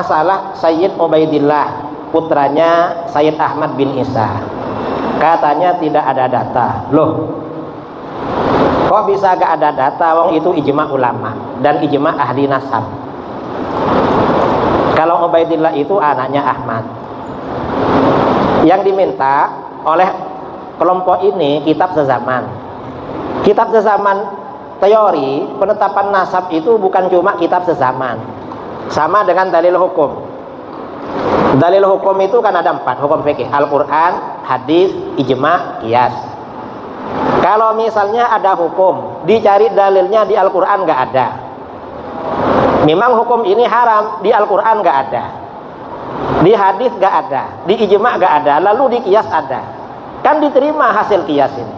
Masalah Sayyid Ubaidillah, putranya Sayyid Ahmad bin Isa, katanya tidak ada data. Loh, kok bisa gak ada data? Wong itu ijma ulama dan ijma ahli nasab. Kalau Ubaidillah itu anaknya Ahmad. Yang diminta oleh kelompok ini kitab sezaman. Kitab sezaman, teori penetapan nasab itu bukan cuma kitab sezaman. Sama dengan dalil hukum. Dalil hukum itu kan ada 4 hukum fikih: Al-Quran, hadis, ijma, qiyas. Kalau misalnya ada hukum, dicari dalilnya di Al-Quran nggak ada. Memang hukum ini haram, di Al-Quran nggak ada, di hadis nggak ada, di ijma nggak ada, lalu di qiyas ada. Kan diterima hasil qiyas ini.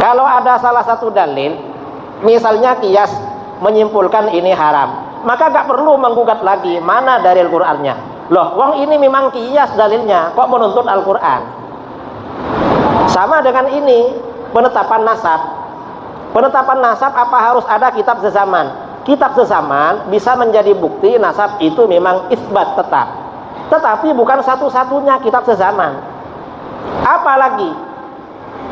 Kalau ada salah satu dalil, misalnya qiyas menyimpulkan ini haram, maka nggak perlu menggugat lagi mana dalil Qur'annya. Loh, wong ini memang qiyas dalilnya, kok menuntut Al-Quran? Sama dengan ini, penetapan nasab. Penetapan nasab apa harus ada kitab sezaman? Kitab sezaman bisa menjadi bukti nasab itu memang isbat tetap. Tetapi bukan satu-satunya kitab sezaman. Apalagi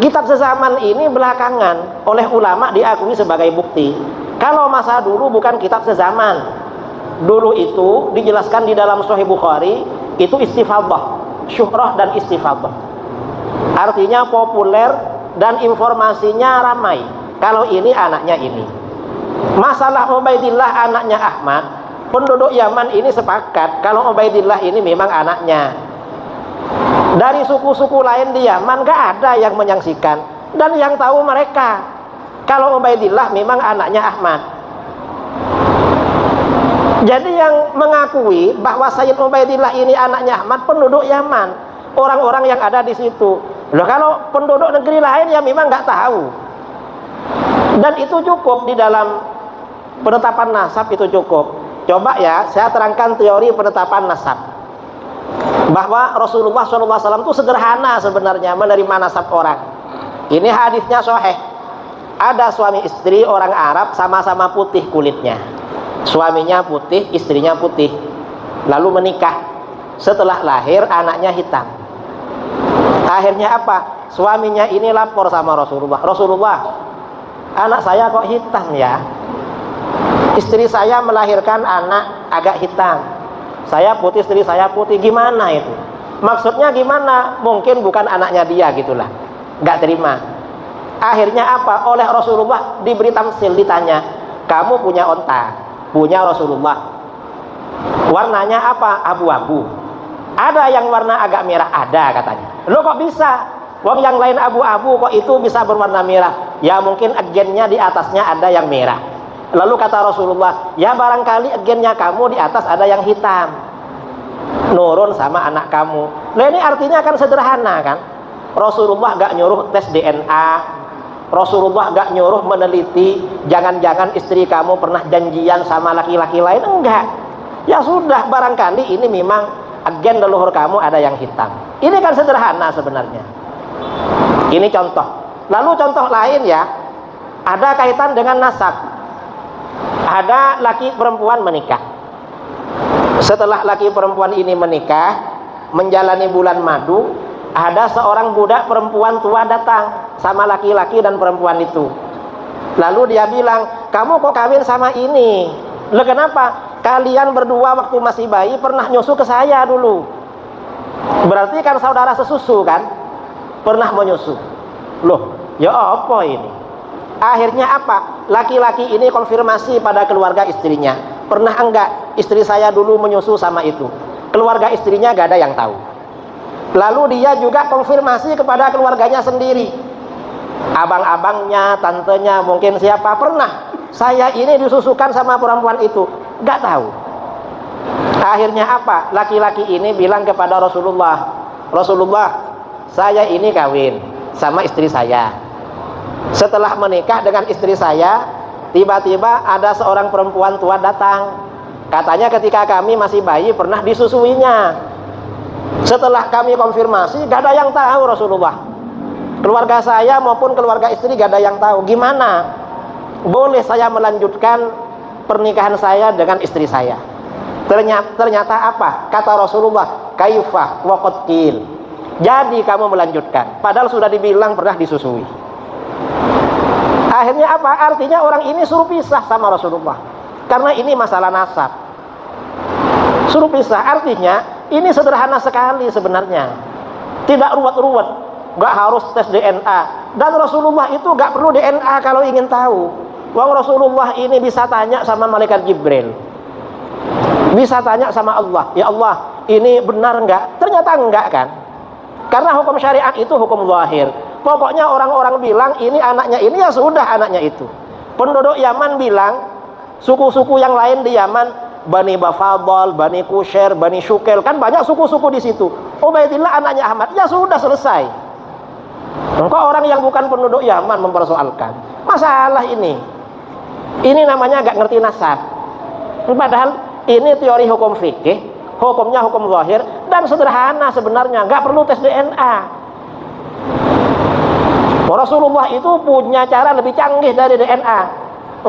kitab sezaman ini belakangan oleh ulama diakui sebagai bukti. Kalau masa dulu bukan kitab sezaman. Dulu itu dijelaskan di dalam Sahih Bukhari, itu istifadhah, syuhrah dan istifadhah. Artinya populer dan informasinya ramai. Kalau ini anaknya ini. Masalah Ubaidillah anaknya Ahmad, penduduk Yaman ini sepakat kalau Ubaidillah ini memang anaknya. Dari suku-suku lain di Yaman gak ada yang menyaksikan, dan yang tahu mereka kalau Ubaidillah memang anaknya Ahmad. Jadi yang mengakui bahwa Sayyid Ubaidillah ini anaknya Ahmad penduduk Yaman, orang-orang yang ada di situ. Loh, kalau penduduk negeri lain ya memang nggak tahu. Dan itu cukup di dalam penetapan nasab, itu cukup. Coba ya, saya terangkan teori penetapan nasab. Bahwa Rasulullah SAW itu sederhana sebenarnya menerima nasab orang. Ini hadisnya sahih. Ada suami istri orang Arab sama-sama putih kulitnya. Suaminya putih, istrinya putih. Lalu menikah. Setelah lahir anaknya hitam. Akhirnya apa? Suaminya ini lapor sama Rasulullah. Rasulullah, anak saya kok hitam ya? Istri saya melahirkan anak agak hitam. Saya putih, istri saya putih. Gimana itu? Maksudnya gimana? Mungkin bukan anaknya dia gitulah. Gak terima. Akhirnya apa? Oleh Rasulullah diberi tamsil, ditanya, kamu punya onta? Punya Rasulullah. Warnanya apa? Abu-abu. Ada yang warna agak merah? Ada katanya. Loh, kok bisa? Wong yang lain abu-abu, kok itu bisa berwarna merah? Ya mungkin agennya di atasnya ada yang merah. Lalu kata Rasulullah, ya barangkali agennya kamu di atas ada yang hitam, nurun sama anak kamu. Nah ini artinya kan sederhana kan. Rasulullah gak nyuruh tes DNA. Rasulullah gak nyuruh meneliti jangan-jangan istri kamu pernah janjian sama laki-laki lain. Enggak. Ya sudah, barangkali ini memang agen leluhur kamu ada yang hitam. Ini kan sederhana sebenarnya. Ini contoh. Lalu contoh lain ya, ada kaitan dengan nasab. Ada laki perempuan menikah. Setelah laki perempuan ini menikah, menjalani bulan madu, ada seorang budak perempuan tua datang sama laki-laki dan perempuan itu. Lalu dia bilang, kamu kok kawin sama ini? Loh, kenapa? Kalian berdua waktu masih bayi pernah nyusu ke saya dulu. Berarti kan saudara sesusu kan? Pernah menyusu. Loh, ya apa ini? Akhirnya apa? Laki-laki ini konfirmasi pada keluarga istrinya. Pernah enggak istri saya dulu menyusu sama itu? Keluarga istrinya gak ada yang tahu. Lalu dia juga konfirmasi kepada keluarganya sendiri. Abang-abangnya, tantenya, mungkin siapa, pernah saya ini disusukan sama perempuan itu. Gak tahu. Akhirnya apa? Laki-laki ini bilang kepada Rasulullah, Rasulullah, saya ini kawin sama istri saya. Setelah menikah dengan istri saya, tiba-tiba ada seorang perempuan tua datang. Katanya ketika kami masih bayi pernah disusuinya. Setelah kami konfirmasi, gak ada yang tahu Rasulullah. Keluarga saya maupun keluarga istri gak ada yang tahu. Gimana? Boleh saya melanjutkan pernikahan saya dengan istri saya? Ternyata apa? Kata Rasulullah, kaifah wa qad qil. Jadi kamu melanjutkan, padahal sudah dibilang pernah disusui. Akhirnya apa? Artinya orang ini suruh pisah sama Rasulullah, karena ini masalah nasab. Suruh pisah, artinya ini sederhana sekali sebenarnya, tidak ruwet-ruwet, gak harus tes DNA. Dan Rasulullah itu gak perlu DNA kalau ingin tahu. Wong Rasulullah ini bisa tanya sama malaikat Jibril, bisa tanya sama Allah, ya Allah ini benar enggak? Ternyata enggak kan? Karena hukum syariat itu hukum zahir. Pokoknya orang-orang bilang ini anaknya ini, ya sudah anaknya itu. Penduduk Yaman bilang, suku-suku yang lain di Yaman, Bani Bafadal, Bani Kusher, Bani Syukel, kan banyak suku-suku di situ. Ubaidillah anaknya Ahmad, ya sudah selesai. Engkau orang yang bukan penduduk Yaman mempersoalkan masalah ini. Ini namanya gak ngerti nasab. Padahal ini teori hukum fikih, hukumnya hukum zahir, dan sederhana sebenarnya, gak perlu tes DNA. Rasulullah itu punya cara lebih canggih dari DNA.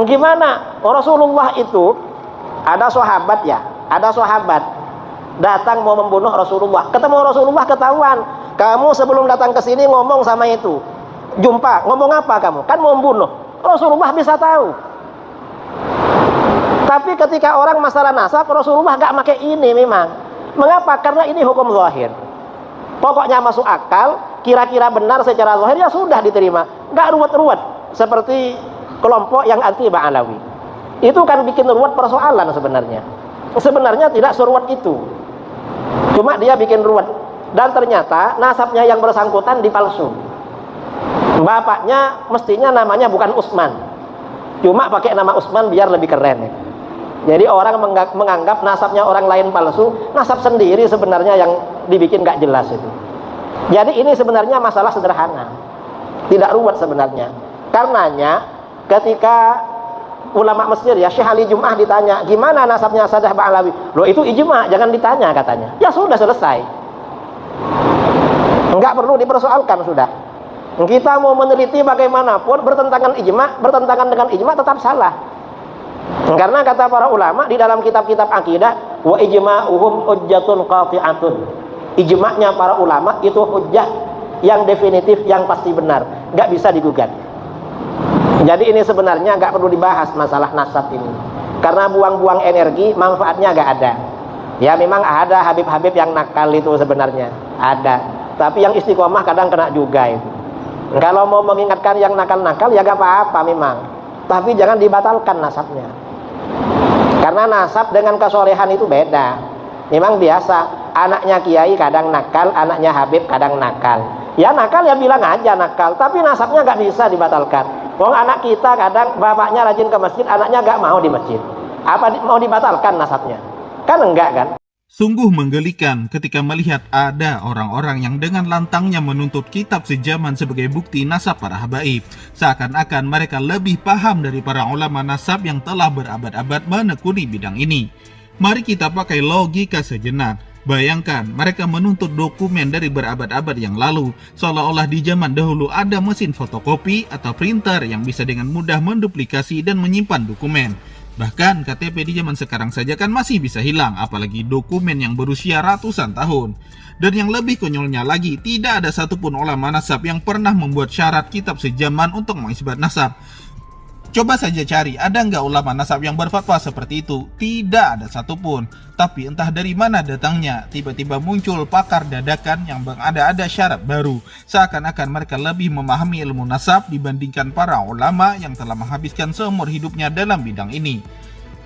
Gimana? Rasulullah itu ada sahabat ya, ada sahabat datang mau membunuh Rasulullah. Ketemu Rasulullah ketahuan, kamu sebelum datang ke sini ngomong sama itu. Jumpa, ngomong apa kamu? Kan mau membunuh. Rasulullah bisa tahu. Tapi ketika orang masalah nasab, Rasulullah gak pakai ini memang. Mengapa? Karena ini hukum zahir. Pokoknya masuk akal, kira-kira benar secara zahir, ya sudah diterima. Gak ruwet-ruwet seperti kelompok yang anti Ba'alawi. Itu kan bikin ruwet persoalan sebenarnya. Sebenarnya tidak seruwet itu, cuma dia bikin ruwet. Dan ternyata nasabnya yang bersangkutan dipalsu. Bapaknya mestinya namanya bukan Utsman, cuma pakai nama Utsman biar lebih keren. Jadi orang menganggap nasabnya orang lain palsu, nasab sendiri sebenarnya yang dibikin gak jelas itu. Jadi ini sebenarnya masalah sederhana, tidak ruwet sebenarnya. Karenanya ketika ulama Mesir ya, Syekh Ali Jum'ah ditanya, gimana nasabnya Sadah Ba'alawi? Loh itu ijma, jangan ditanya katanya. Ya sudah selesai, enggak perlu dipersoalkan sudah. Kita mau meneliti bagaimanapun bertentangan dengan ijma tetap salah. Karena kata para ulama di dalam kitab-kitab akidah, wa ijma'uhum hujjatun qati'atun. Ijma'nya para ulama itu hujjah yang definitif, yang pasti benar, enggak bisa digugat. Jadi ini sebenarnya enggak perlu dibahas masalah nasab ini, karena buang-buang energi, manfaatnya enggak ada. Ya memang ada Habib-habib yang nakal itu sebenarnya ada, tapi yang istiqomah kadang kena juga itu. Kalau mau mengingatkan yang nakal-nakal ya enggak apa-apa memang, tapi jangan dibatalkan nasabnya. Karena nasab dengan kesolehan itu beda. Memang biasa, anaknya kiai kadang nakal, anaknya Habib kadang nakal. Ya nakal ya bilang aja nakal, tapi nasabnya enggak bisa dibatalkan. Wong anak kita kadang bapaknya rajin ke masjid, anaknya gak mau di masjid. Apa mau dibatalkan nasabnya? Kan enggak kan? Sungguh menggelikan ketika melihat ada orang-orang yang dengan lantangnya menuntut kitab sejaman sebagai bukti nasab para habaib. Seakan-akan mereka lebih paham dari para ulama nasab yang telah berabad-abad menekuni bidang ini. Mari kita pakai logika sejenak. Bayangkan, mereka menuntut dokumen dari berabad-abad yang lalu, seolah-olah di zaman dahulu ada mesin fotokopi atau printer yang bisa dengan mudah menduplikasi dan menyimpan dokumen. Bahkan KTP di zaman sekarang saja kan masih bisa hilang, apalagi dokumen yang berusia ratusan tahun. Dan yang lebih konyolnya lagi, tidak ada satupun ulama nasab yang pernah membuat syarat kitab sejaman untuk mengisbat nasab. Coba saja cari, ada nggak ulama nasab yang berfatwa seperti itu? Tidak ada satupun. Tapi entah dari mana datangnya, tiba-tiba muncul pakar dadakan yang ada syarat baru. Seakan-akan mereka lebih memahami ilmu nasab dibandingkan para ulama yang telah menghabiskan seumur hidupnya dalam bidang ini.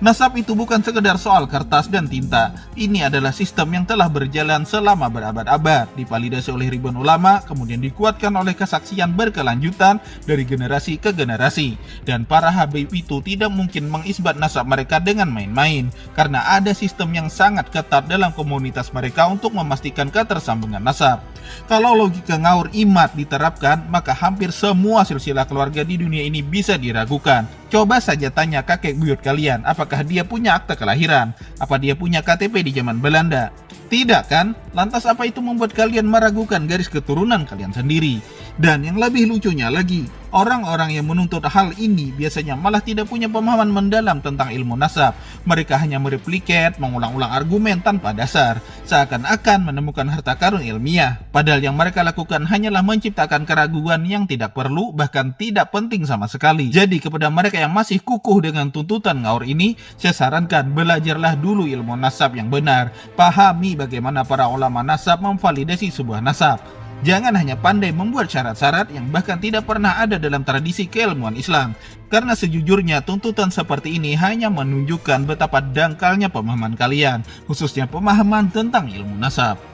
Nasab itu bukan sekedar soal kertas dan tinta. Ini adalah sistem yang telah berjalan selama berabad-abad, divalidasi oleh ribuan ulama, kemudian dikuatkan oleh kesaksian berkelanjutan dari generasi ke generasi. Dan para habib itu tidak mungkin mengisbat nasab mereka dengan main-main, karena ada sistem yang sangat ketat dalam komunitas mereka untuk memastikan ketersambungan nasab. Kalau logika ngaur imat diterapkan, maka hampir semua silsilah keluarga di dunia ini bisa diragukan. Coba saja tanya kakek buyut kalian, apakah dia punya akta kelahiran? Apa dia punya KTP di zaman Belanda? Tidak kan? Lantas apa itu membuat kalian meragukan garis keturunan kalian sendiri? Dan yang lebih lucunya lagi, orang-orang yang menuntut hal ini biasanya malah tidak punya pemahaman mendalam tentang ilmu nasab. Mereka hanya mereplikat, mengulang-ulang argumen tanpa dasar, seakan-akan menemukan harta karun ilmiah. Padahal yang mereka lakukan hanyalah menciptakan keraguan yang tidak perlu, bahkan tidak penting sama sekali. Jadi kepada mereka yang masih kukuh dengan tuntutan ngaur ini, saya sarankan belajarlah dulu ilmu nasab yang benar. Pahami bagaimana para ulama nasab memvalidasi sebuah nasab. Jangan hanya pandai membuat syarat-syarat yang bahkan tidak pernah ada dalam tradisi keilmuan Islam. Karena sejujurnya tuntutan seperti ini hanya menunjukkan betapa dangkalnya pemahaman kalian, khususnya pemahaman tentang ilmu nasab.